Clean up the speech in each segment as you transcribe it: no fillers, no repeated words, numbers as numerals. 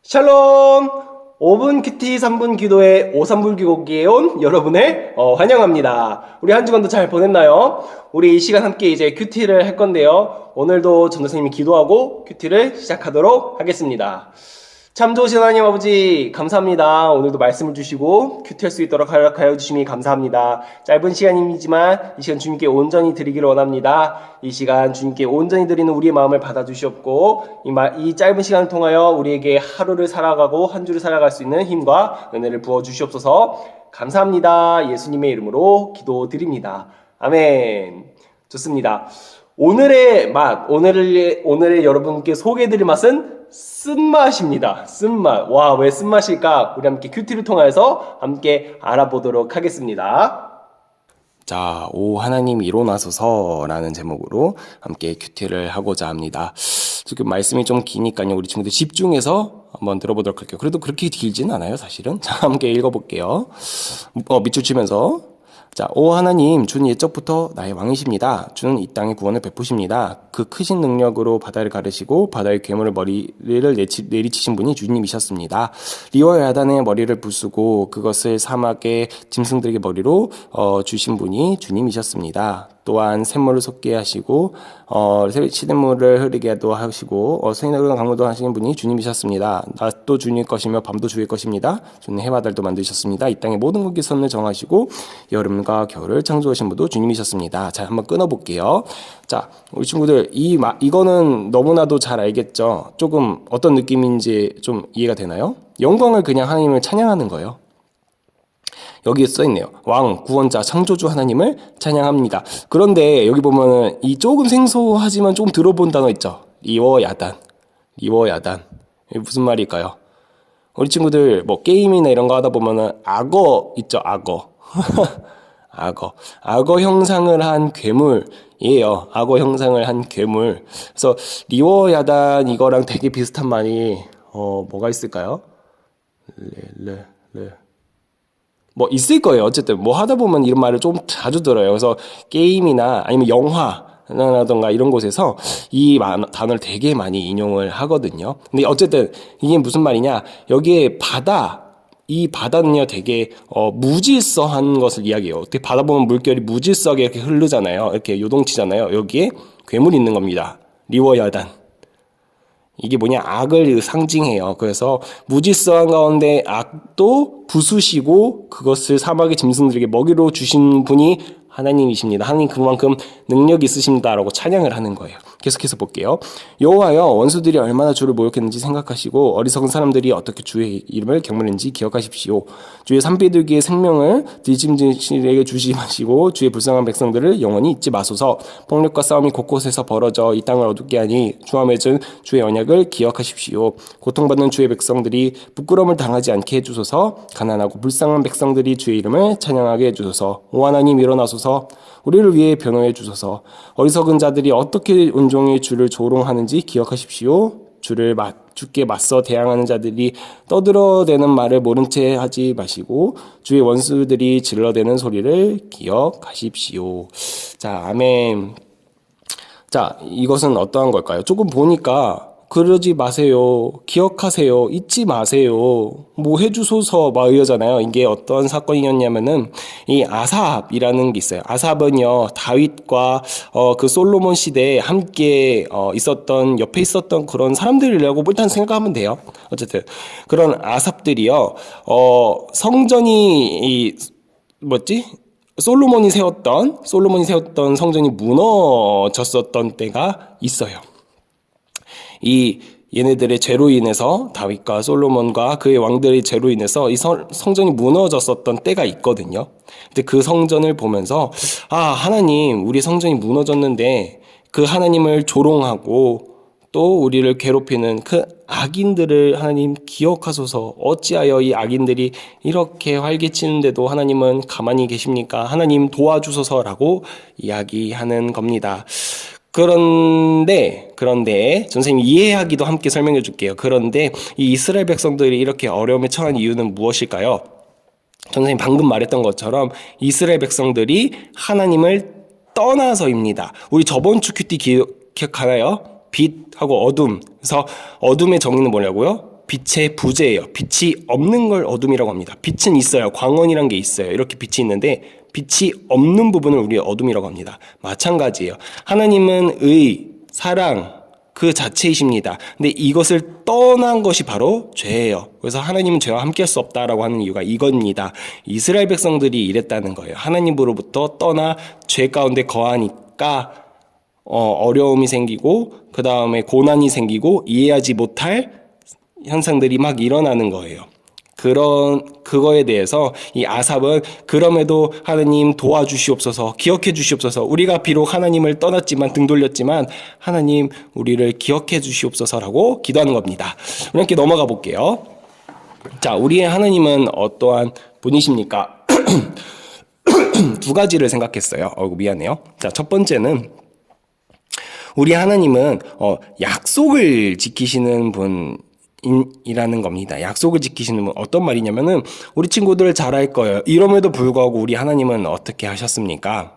샬롬! 5분 큐티 3분 기도의 오삼불기고기에 온 여러분을 환영합니다. 우리 한 주간도 잘 보냈나요? 우리 이 시간 함께 이제 큐티를 할 건데요. 오늘도 전도사님이 기도하고 큐티를 시작하도록 하겠습니다. 참 좋으신 하나님 아버지 감사합니다. 오늘도 말씀을 주시고 큐티할 수 있도록 허락하여 주심이 감사합니다. 짧은 시간이지만 이 시간 주님께 온전히 드리기를 원합니다. 이 시간 주님께 온전히 드리는 우리의 마음을 받아주시옵고 이 짧은 시간을 통하여 우리에게 하루를 살아가고 한 주를 살아갈 수 있는 힘과 은혜를 부어주시옵소서. 감사합니다. 예수님의 이름으로 기도드립니다. 아멘. 좋습니다. 오늘의 맛, 오늘의 여러분께 소개해드릴 맛은 쓴맛입니다. 쓴맛. 와, 왜 쓴맛일까? 우리 함께 큐티를 통해서 함께 알아보도록 하겠습니다. 자, 오 하나님 일어나소서라는 제목으로 함께 큐티를 하고자 합니다. 지금 말씀이 좀 기니까요. 우리 친구들 집중해서 한번 들어보도록 할게요. 그래도 그렇게 길진 않아요, 사실은. 자, 함께 읽어볼게요. 밑줄 치면서. 자, 오 하나님, 주는 옛적부터 나의 왕이십니다. 주는 이 땅에 구원을 베푸십니다. 그 크신 능력으로 바다를 가르시고 바다의 괴물의 머리를 내리치신 분이 주님이셨습니다. 리와 야단의 머리를 부수고 그것을 사막의 짐승들에게 머리로 주신 분이 주님이셨습니다. 또한 샘물을 솟게 하시고 시냇물을 흐르게도 하시고 새나 흐르는 강물도 하시는 분이 주님이셨습니다. 낮도 주님 것이며 밤도 주의 것입니다. 주는 해와 달도 만드셨습니다. 이 땅의 모든 것의 선을 정하시고 여름과 겨울을 창조하신 분도 주님이셨습니다. 자, 한번 끊어볼게요. 자, 우리 친구들 이거는 너무나도 잘 알겠죠? 조금 어떤 느낌인지 좀 이해가 되나요? 영광을 그냥 하나님을 찬양하는 거예요. 여기에 써있네요. 왕, 구원자, 창조주 하나님을 찬양합니다. 그런데 여기 보면은 이 조금 생소하지만 조금 들어본 단어 있죠. 리워야단. 이게 무슨 말일까요? 우리 친구들 뭐 게임이나 이런 거 하다 보면은 악어 있죠. 악어. 악어 형상을 한 괴물이에요. 악어 형상을 한 괴물. 그래서 리워야단 이거랑 되게 비슷한 말이 뭐가 있을까요? 뭐 있을 거예요. 어쨌든 뭐 하다 보면 이런 말을 좀 자주 들어요. 그래서 게임이나 아니면 영화라던가 이런 곳에서 이 단어를 되게 많이 인용을 하거든요. 근데 어쨌든 이게 무슨 말이냐? 여기에 이 바다는요 되게 무질서한 것을 이야기해요. 어떻게 바다 보면 물결이 무질서하게 이렇게 흐르잖아요. 이렇게 요동치잖아요. 여기에 괴물이 있는 겁니다. 리워야단. 이게 뭐냐? 악을 상징해요. 그래서 무질서한 가운데 악도 부수시고 그것을 사막의 짐승들에게 먹이로 주신 분이 하나님이십니다. 하나님 그만큼 능력이 있으십니다라고 찬양을 하는 거예요. 계속해서 볼게요. 여호와여, 원수들이 얼마나 주를 모욕했는지 생각하시고 어리석은 사람들이 어떻게 주의 이름을 경멸했는지 기억하십시오. 주의 산비둘기의 생명을 들짐승에게 주지 마시고 주의 불쌍한 백성들을 영원히 잊지 마소서. 폭력과 싸움이 곳곳에서 벌어져 이 땅을 어둡게 하니 주와 맺은 주의 언약을 기억하십시오. 고통받는 주의 백성들이 부끄러움을 당하지 않게 해주소서. 가난하고 불쌍한 백성들이 주의 이름을 찬양하게 해주소서. 오 하나님 일어나소서. 우리를 위해 변호해 주소서. 어리석은 자들이 어떻게 온종일 주를 조롱하는지 기억하십시오. 주께 맞서 대항하는 자들이 떠들어대는 말을 모른 채 하지 마시고 주의 원수들이 질러대는 소리를 기억하십시오. 자, 아멘. 자, 이것은 어떠한 걸까요? 조금 보니까 그러지 마세요. 기억하세요. 잊지 마세요. 뭐 해주소서 막 이러잖아요. 이게 어떤 사건이었냐면은 이 아삽이라는 게 있어요. 아삽은요 다윗과 그 솔로몬 시대에 함께 있었던 옆에 있었던 그런 사람들이라고 일단 생각하면 돼요. 어쨌든 그런 아삽들이요 성전이 솔로몬이 세웠던 성전이 무너졌었던 때가 있어요. 얘네들의 죄로 인해서 다윗과 솔로몬과 그의 왕들의 죄로 인해서 이 성전이 무너졌었던 때가 있거든요. 근데 그 성전을 보면서 하나님 우리 성전이 무너졌는데 그 하나님을 조롱하고 또 우리를 괴롭히는 그 악인들을 하나님 기억하소서. 어찌하여 이 악인들이 이렇게 활개치는데도 하나님은 가만히 계십니까? 하나님 도와주소서라고 이야기하는 겁니다. 그런데 선생님이 이해하기도 함께 설명해 줄게요. 그런데 이 이스라엘 백성들이 이렇게 어려움에 처한 이유는 무엇일까요? 선생님 방금 말했던 것처럼 이스라엘 백성들이 하나님을 떠나서입니다. 우리 저번 주 큐티 기억하나요? 빛하고 어둠. 그래서 어둠의 정의는 뭐냐고요? 빛의 부재예요. 빛이 없는 걸 어둠이라고 합니다. 빛은 있어요. 광원이란 게 있어요. 이렇게 빛이 있는데 빛이 없는 부분을 우리 어둠이라고 합니다. 마찬가지예요. 하나님은 의, 사랑 그 자체이십니다. 근데 이것을 떠난 것이 바로 죄예요. 그래서 하나님은 죄와 함께할 수 없다라고 하는 이유가 이겁니다. 이스라엘 백성들이 이랬다는 거예요. 하나님으로부터 떠나 죄 가운데 거하니까 어려움이 생기고 그 다음에 고난이 생기고 이해하지 못할 현상들이 막 일어나는 거예요. 그거에 대해서 이 아삽은 그럼에도 하나님 도와주시옵소서, 기억해 주시옵소서, 우리가 비록 하나님을 떠났지만 등 돌렸지만 하나님 우리를 기억해 주시옵소서라고 기도하는 겁니다. 우리 함께 넘어가 볼게요. 자, 우리의 하나님은 어떠한 분이십니까? 두 가지를 생각했어요. 미안해요. 자, 첫 번째는 우리 하나님은 약속을 지키시는 분 이라는 겁니다. 약속을 지키시는 분 어떤 말이냐면은 우리 친구들 잘할 거예요. 이럼에도 불구하고 우리 하나님은 어떻게 하셨습니까?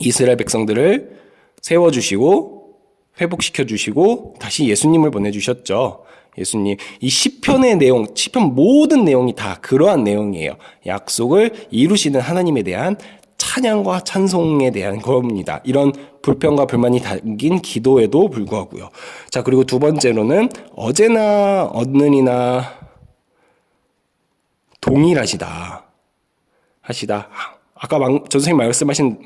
이스라엘 백성들을 세워주시고 회복시켜 주시고 다시 예수님을 보내주셨죠. 예수님, 이 시편의 내용, 시편 모든 내용이 다 그러한 내용이에요. 약속을 이루시는 하나님에 대한 찬양과 찬송에 대한 겁니다. 이런 불평과 불만이 담긴 기도에도 불구하고요. 자, 그리고 두 번째로는 어제나 오늘이나 동일하시다. 아까 전선생님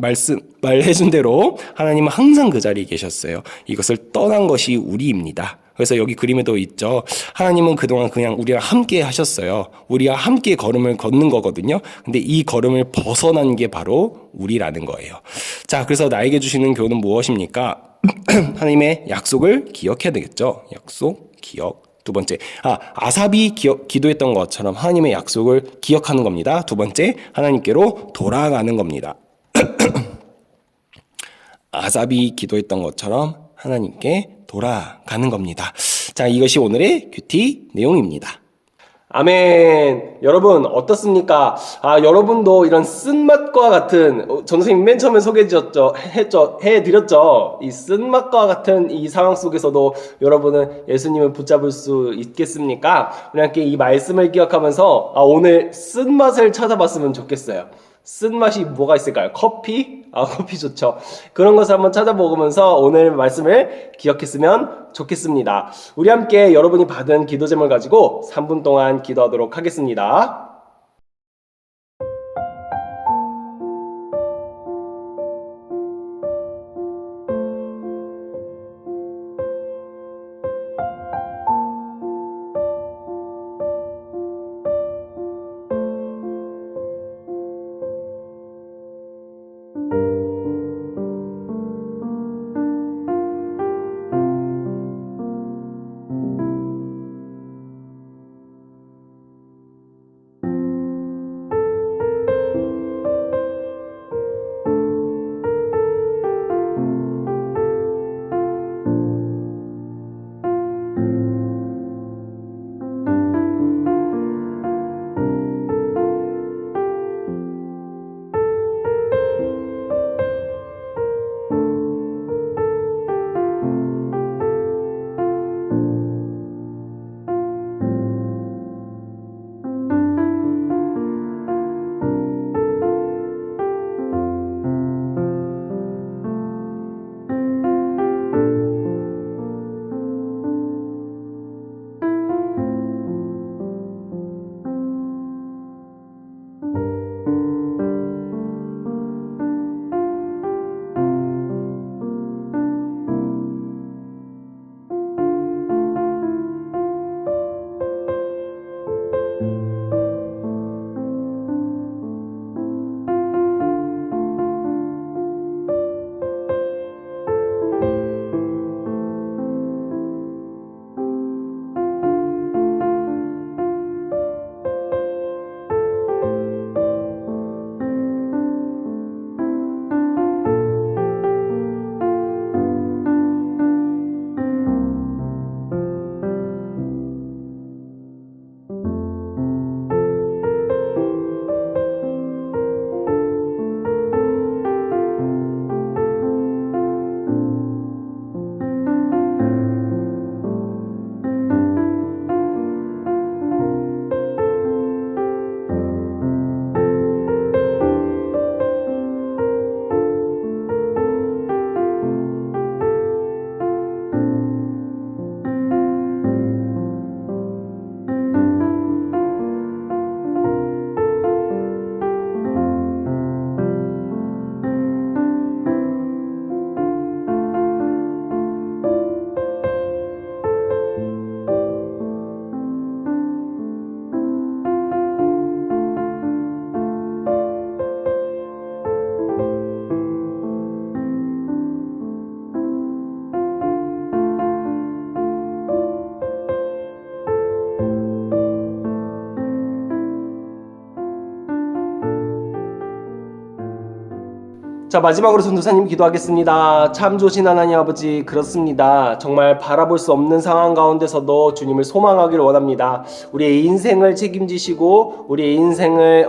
말해준 대로 하나님은 항상 그 자리에 계셨어요. 이것을 떠난 것이 우리입니다. 그래서 여기 그림에도 있죠. 하나님은 그동안 그냥 우리랑 함께 하셨어요. 우리가 함께 걸음을 걷는 거거든요. 근데 이 걸음을 벗어난 게 바로 우리라는 거예요. 자, 그래서 나에게 주시는 교훈은 무엇입니까? 하나님의 약속을 기억해야 되겠죠. 약속, 기억. 두 번째, 아삽이 기도했던 것처럼 하나님의 약속을 기억하는 겁니다. 두 번째, 하나님께로 돌아가는 겁니다. 아삽이 기도했던 것처럼 하나님께 돌아가는 겁니다. 자, 이것이 오늘의 큐티 내용입니다. 아멘. 여러분 어떻습니까? 여러분도 이런 쓴맛과 같은 선생님 맨 처음에 해드렸죠. 이 쓴맛과 같은 이 상황 속에서도 여러분은 예수님을 붙잡을 수 있겠습니까? 우리 함께 이 말씀을 기억하면서 오늘 쓴맛을 찾아봤으면 좋겠어요. 쓴맛이 뭐가 있을까요? 커피? 커피 좋죠. 그런 것을 한번 찾아보면서 오늘 말씀을 기억했으면 좋겠습니다. 우리 함께 여러분이 받은 기도 제목을 가지고 3분 동안 기도하도록 하겠습니다. 자, 마지막으로 전도사님 기도하겠습니다. 참 좋으신 하나님 아버지, 그렇습니다. 정말 바라볼 수 없는 상황 가운데서도 주님을 소망하기를 원합니다. 우리의 인생을 책임지시고 우리의 인생의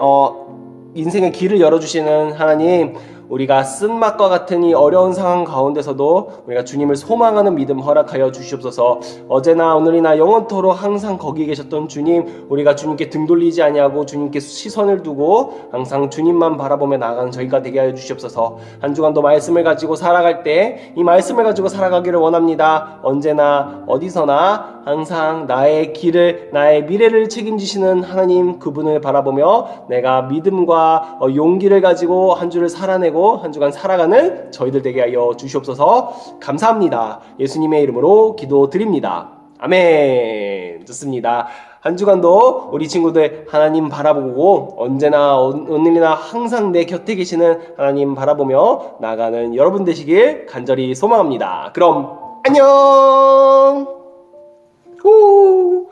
길을 열어주시는 하나님, 우리가 쓴맛과 같은 이 어려운 상황 가운데서도 우리가 주님을 소망하는 믿음 허락하여 주시옵소서. 어제나 오늘이나 영원토록 항상 거기 계셨던 주님, 우리가 주님께 등 돌리지 아니하고 주님께 시선을 두고 항상 주님만 바라보며 나아가는 저희가 되게 하여 주시옵소서. 한 주간도 말씀을 가지고 살아갈 때 이 말씀을 가지고 살아가기를 원합니다. 언제나 어디서나 항상 나의 길을, 나의 미래를 책임지시는 하나님, 그분을 바라보며 내가 믿음과 용기를 가지고 한 주를 살아내고 한 주간 살아가는 저희들 되게 하여 주시옵소서. 감사합니다. 예수님의 이름으로 기도드립니다. 아멘. 좋습니다. 한 주간도 우리 친구들 하나님 바라보고 언제나 오늘이나 항상 내 곁에 계시는 하나님 바라보며 나가는 여러분 되시길 간절히 소망합니다. 그럼 안녕. 후.